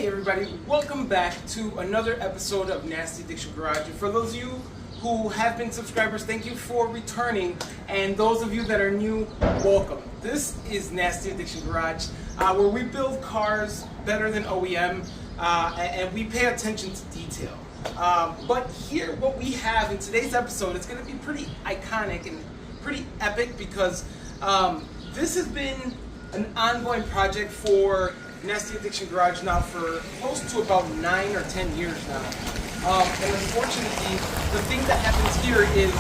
Hey everybody, welcome back to another episode of Nasty Addiction Garage. And for those of you who have been subscribers, thank you for returning. And those of you that are new, welcome. This is Nasty Addiction Garage, where we build cars better than OEM, and we pay attention to detail. But here, what we have in today's episode, it's going to be pretty iconic and pretty epic because this has been an ongoing project for Nasty Addiction Garage now for close to about 9 or 10 years now. And unfortunately, the thing that happens here is,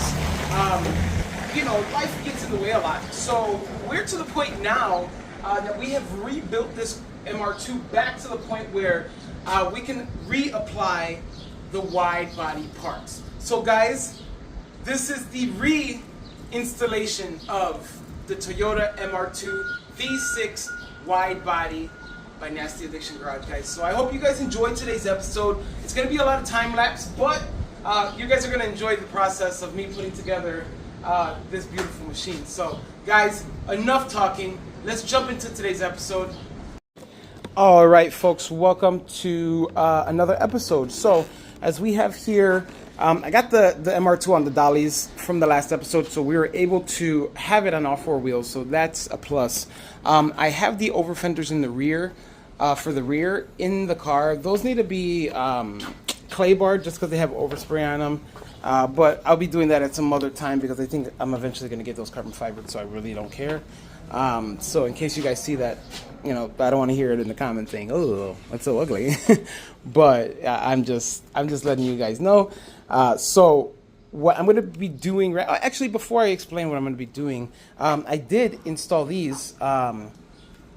life gets in the way a lot. So we're to the point now that we have rebuilt this MR2 back to the point where we can reapply the wide body parts. So guys, this is the reinstallation of the Toyota MR2 V6 wide body by Nasty Addiction Garage, guys. So I hope you guys enjoyed today's episode. It's going to be a lot of time lapse, but you guys are going to enjoy the process of me putting together this beautiful machine. So guys, enough talking. Let's jump into today's episode. All right, folks, welcome to another episode. So as we have here, I got the MR2 on the dollies from the last episode, so we were able to have it on all four wheels, so that's a plus. I have the over fenders in the rear, for the rear in the car. Those need to be clay barred just because they have overspray on them, but I'll be doing that at some other time because I think I'm eventually going to get those carbon fibered, so I really don't care. So in case you guys see that, I don't want to hear it in the comment thing, oh, that's so ugly. But I'm just letting you guys know. So what I'm going to be doing, actually before I explain what I'm going to be doing, I did install these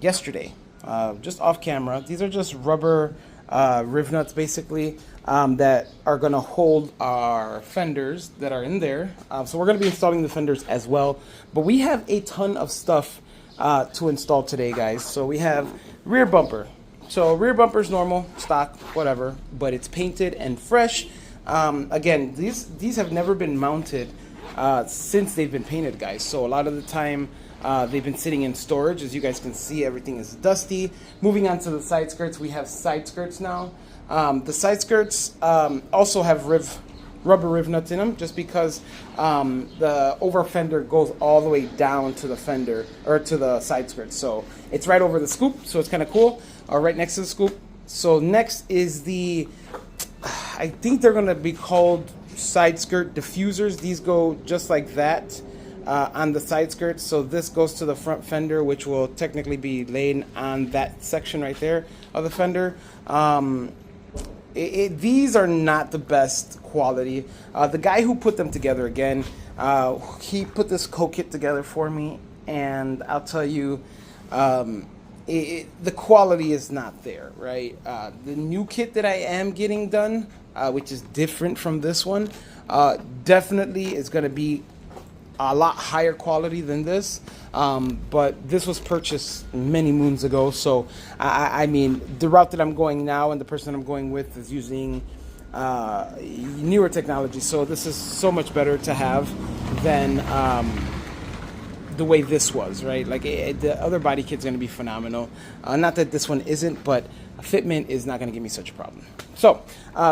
yesterday, just off camera. These are just rubber riv nuts basically that are going to hold our fenders that are in there. So we're going to be installing the fenders as well. But we have a ton of stuff to install today, guys. So we have rear bumper. So rear bumper is normal, stock, whatever, but it's painted and fresh. Again, these have never been mounted since they've been painted, guys. So a lot of the time they've been sitting in storage. As you guys can see, everything is dusty. Moving on to the side skirts, we have side skirts now. The side skirts also have rubber riv nuts in them, just because the over fender goes all the way down to the fender, or to the side skirt. So it's right over the scoop, so it's kind of cool, or right next to the scoop. So next is I think they're going to be called side skirt diffusers. These go just like that on the side skirts. So this goes to the front fender, which will technically be laid on that section right there of the fender. These are not the best quality. The guy who put them together, again, he put this co-kit together for me, and I'll tell you, the quality is not there, right? The new kit that I am getting done, which is different from this one, definitely is going to be a lot higher quality than this, but this was purchased many moons ago. So I mean, the route that I'm going now and the person I'm going with is using newer technology, so this is so much better to have than the way this was, right? Like the other body kit's going to be phenomenal. Not that this one isn't, but fitment is not going to give me such a problem. So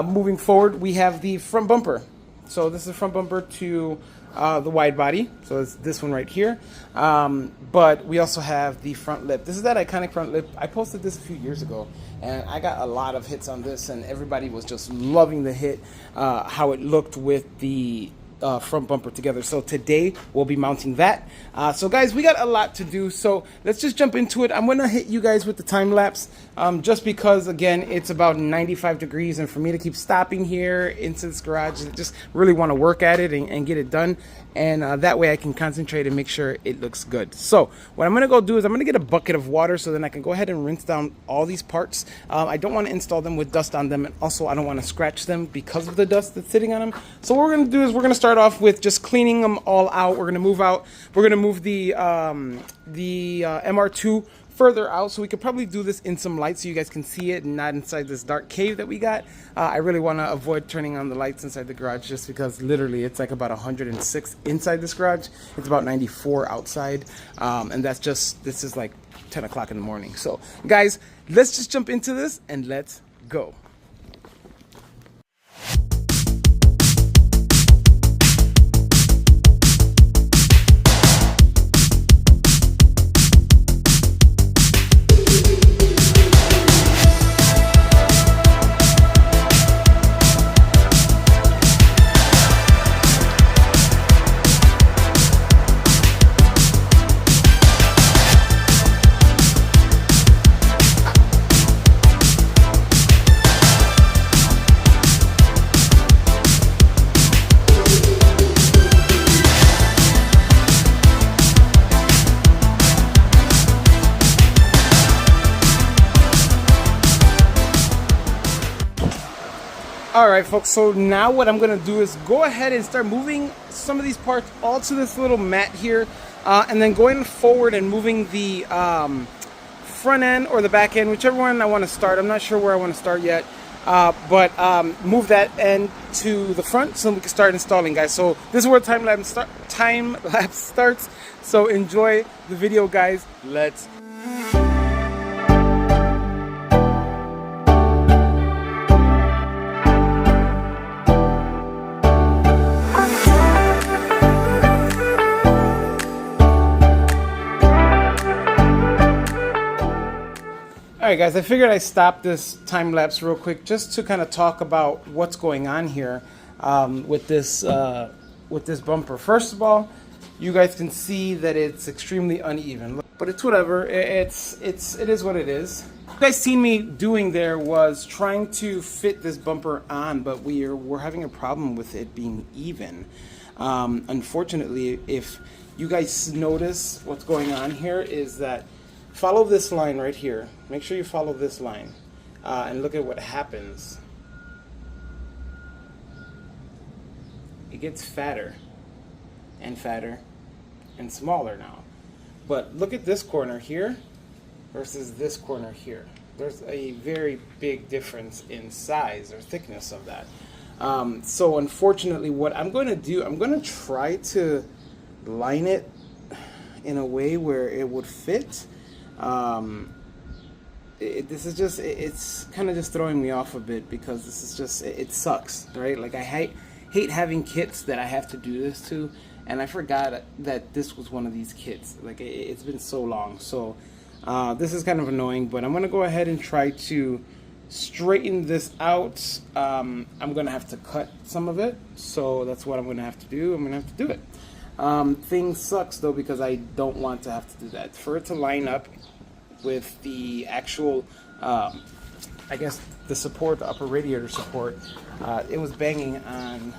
moving forward, we have the front bumper. So this is the front bumper to the wide body. So it's this one right here. But we also have the front lip. This is that iconic front lip. I posted this a few years ago, and I got a lot of hits on this, and everybody was just loving the hit, how it looked with the front bumper together. So today we'll be mounting that. So guys, we got a lot to do, so let's just jump into it. I'm gonna hit you guys with the time lapse, just because again it's about 95 degrees, and for me to keep stopping here into this garage, I just really want to work at it and get it done, and that way I can concentrate and make sure it looks good. So what I'm gonna go do is I'm gonna get a bucket of water so then I can go ahead and rinse down all these parts. I don't want to install them with dust on them, and also I don't want to scratch them because of the dust that's sitting on them. So what we're gonna do is we're gonna start off with just cleaning them all out. We're gonna move the MR2 further out, so we could probably do this in some light so you guys can see it and not inside this dark cave that we got. I really want to avoid turning on the lights inside the garage just because literally it's like about 106 inside this garage. It's about 94 outside, and this is like 10 o'clock in the morning. So guys, let's just jump into this and let's go. All right, folks, so now what I'm gonna do is go ahead and start moving some of these parts all to this little mat here, and then going forward and moving the front end or the back end, whichever one I wanna start. I'm not sure where I wanna start yet, but move that end to the front so we can start installing, guys. So this is where time lapse starts, so enjoy the video, guys. Let's Alright guys, I figured I'd stop this time lapse real quick just to kind of talk about what's going on here with this bumper. First of all, you guys can see that it's extremely uneven, but it's whatever. It is what it is. What you guys seen me doing there was trying to fit this bumper on, but we're having a problem with it being even. Unfortunately, if you guys notice what's going on here is that follow this line right here. Make sure you follow this line and look at what happens. It gets fatter and fatter and smaller now. But look at this corner here versus this corner here. There's a very big difference in size or thickness of that. So unfortunately, what I'm going to do, I'm going to try to line it in a way where it would fit. This is just, it's kind of just throwing me off a bit because this is just, it sucks, right? Like I hate having kits that I have to do this to, and I forgot that this was one of these kits. Like it's been so long, so this is kind of annoying, but I'm gonna go ahead and try to straighten this out. I'm gonna have to cut some of it, so that's what I'm gonna have to do. I'm gonna have to do it. Thing sucks though because I don't want to have to do that. For it to line up with the actual, I guess the support, the upper radiator support, it was banging on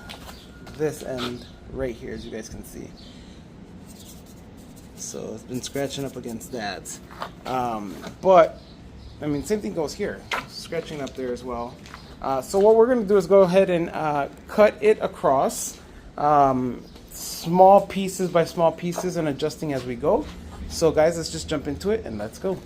this end right here, as you guys can see. So it's been scratching up against that. But I mean, same thing goes here, scratching up there as well. So what we're gonna do is go ahead and cut it across. Small pieces by small pieces and adjusting as we go. So guys, let's just jump into it and let's go.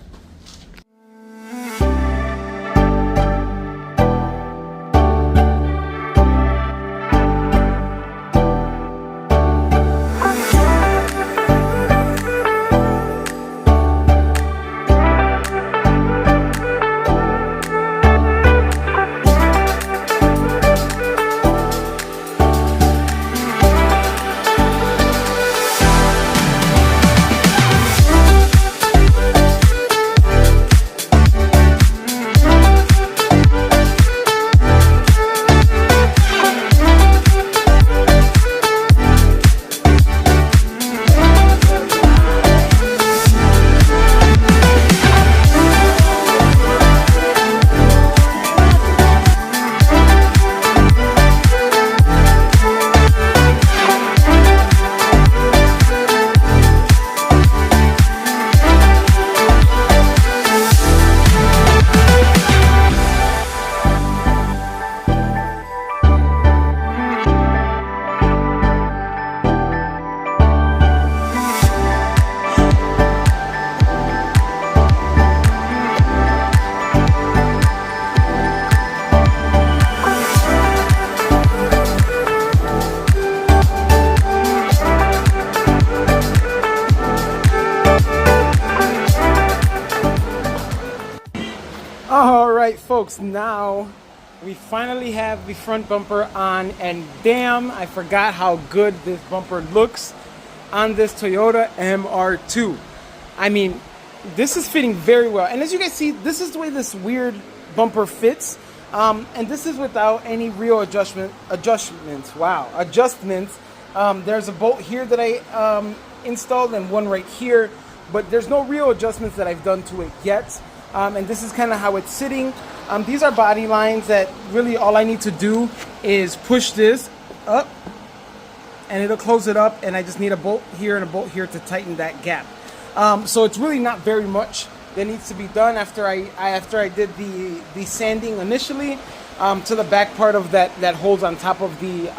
folks, now we finally have the front bumper on, and damn, I forgot how good this bumper looks on this Toyota MR2. I mean, this is fitting very well, and as you guys see, this is the way this weird bumper fits, and this is without any real adjustments. Wow, adjustments. There's a bolt here that I installed and one right here, but there's no real adjustments that I've done to it yet. And this is kind of how it's sitting. These are body lines that really all I need to do is push this up and it'll close it up, and I just need a bolt here and a bolt here to tighten that gap. So it's really not very much that needs to be done after I did the sanding initially to the back part of that holds on top of the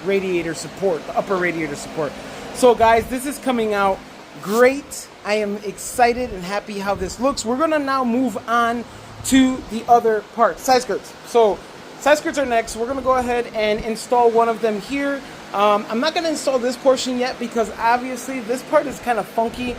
radiator support, the upper radiator support. So guys, this is coming out great. I am excited and happy how this looks. We're gonna now move on to the other parts, side skirts. So side skirts are next. We're gonna go ahead and install one of them here. I'm not gonna install this portion yet because obviously this part is kind of funky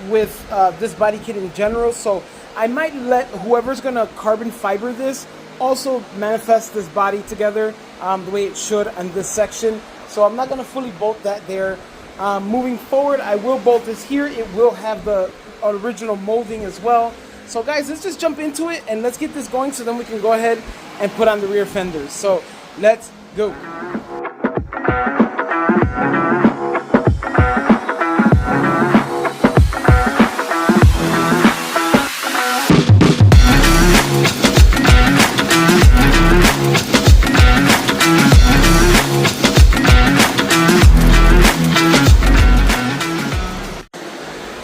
with this body kit in general. So I might let whoever's gonna carbon fiber this also manifest this body together the way it should on this section. So I'm not gonna fully bolt that there. Moving forward, I will bolt this here. It will have the original molding as well. So guys, let's just jump into it and let's get this going so then we can go ahead and put on the rear fenders. So let's go.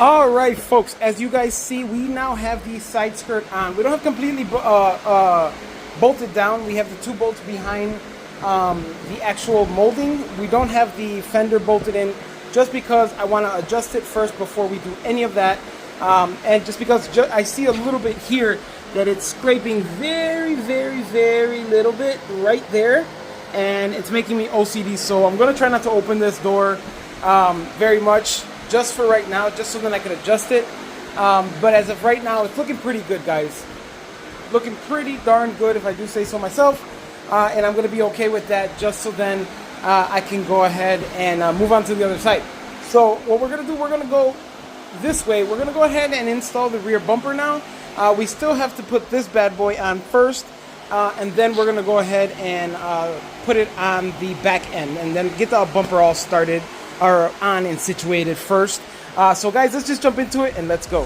Alright folks, as you guys see, we now have the side skirt on. We don't have completely bolted down. We have the 2 bolts behind the actual molding. We don't have the fender bolted in just because I want to adjust it first before we do any of that. And just because I see a little bit here that it's scraping very, very, very little bit right there. And it's making me OCD. So I'm going to try not to open this door very much. Just for right now, just so that I can adjust it. But as of right now, it's looking pretty good, guys. Looking pretty darn good, if I do say so myself. And I'm going to be okay with that, just so then I can go ahead and move on to the other side. So what we're going to do, we're going to go this way. We're going to go ahead and install the rear bumper now. We still have to put this bad boy on first. And then we're going to go ahead and put it on the back end. And then get the bumper all started. Are on and situated first. So guys, let's just jump into it and let's go.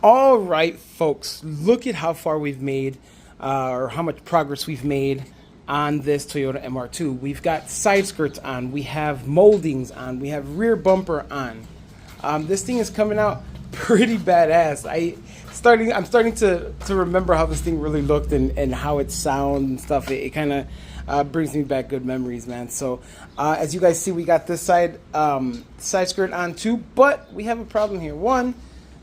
All right, folks, look at how far we've made, or how much progress we've made on this Toyota MR2. We've got side skirts on, we have moldings on, we have rear bumper on. This thing is coming out pretty badass. I'm starting to remember how this thing really looked and how it sounds and stuff. It kind of brings me back good memories, man. So as you guys see, we got this side skirt on too, but we have a problem here. One,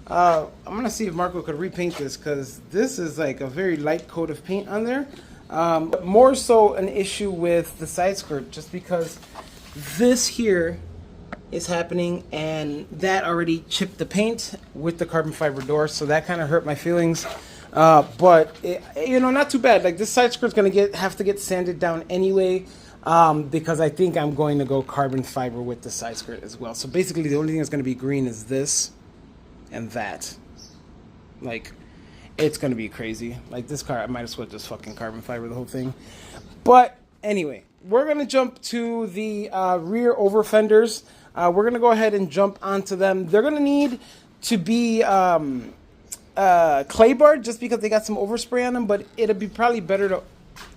I'm gonna see if Marco could repaint this, because this is like a very light coat of paint on there. More so an issue with the side skirt, just because this here is happening and that already chipped the paint with the carbon fiber door, so that kind of hurt my feelings. But you know, not too bad. Like, this side skirt's gonna have to get sanded down anyway, because I think I'm going to go carbon fiber with the side skirt as well. So basically the only thing that's gonna be green is this and that. Like, it's gonna be crazy. Like, this car, I might as well just fucking carbon fiber the whole thing. But anyway, we're gonna jump to the rear over fenders. We're gonna go ahead and jump onto them. They're gonna need to be clay bar just because they got some overspray on them, but it'll be probably better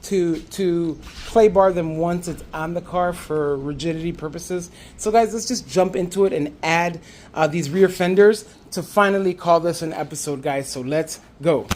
to clay bar them once it's on the car for rigidity purposes. So guys, let's just jump into it and add these rear fenders to finally call this an episode, guys. So let's go.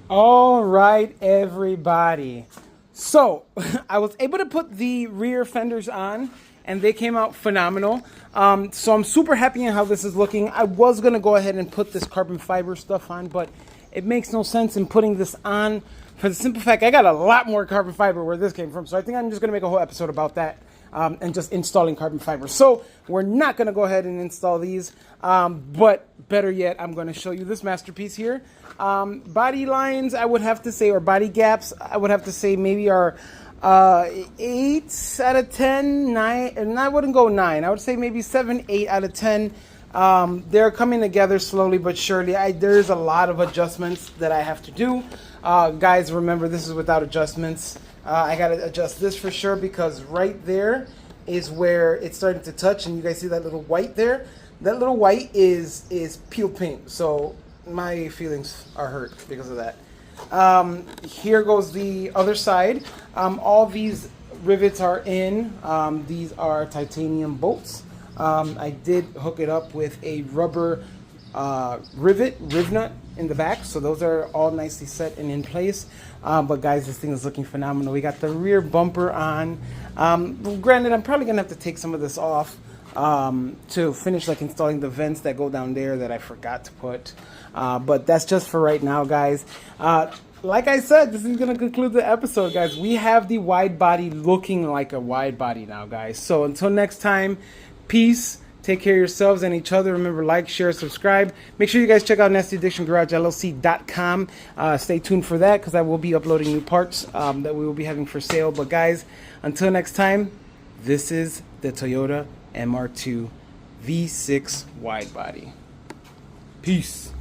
All right, everybody. So I was able to put the rear fenders on and they came out phenomenal. So I'm super happy in how this is looking. I was going to go ahead and put this carbon fiber stuff on, but it makes no sense in putting this on for the simple fact I got a lot more carbon fiber where this came from. So I think I'm just going to make a whole episode about that. And just installing carbon fiber. So we're not going to go ahead and install these, but better yet, I'm going to show you this masterpiece here. Body lines, I would have to say, or body gaps, I would have to say maybe are 8 out of 10, 9, and I wouldn't go 9. I would say maybe 7, 8 out of 10. They're coming together slowly but surely. There's a lot of adjustments that I have to do. Guys, remember, this is without adjustments. I got to adjust this for sure because right there is where it's starting to touch, and you guys see that little white there? That little white is peel paint, so my feelings are hurt because of that. Here goes the other side. All these rivets are in. These are titanium bolts. I did hook it up with a rubber riv nut in the back, so those are all nicely set and in place. But guys, this thing is looking phenomenal. We got the rear bumper on. Granted, I'm probably gonna have to take some of this off to finish like installing the vents that go down there that I forgot to put. But that's just for right now, guys. Like I said, this is gonna conclude the episode, guys. We have the wide body looking like a wide body now, guys. So until next time, peace. Take care of yourselves and each other. Remember, like, share, subscribe. Make sure you guys check out NastyAddictionGarageLLC.com. Stay tuned for that because I will be uploading new parts that we will be having for sale. But guys, until next time, this is the Toyota MR2 V6 wide body. Peace.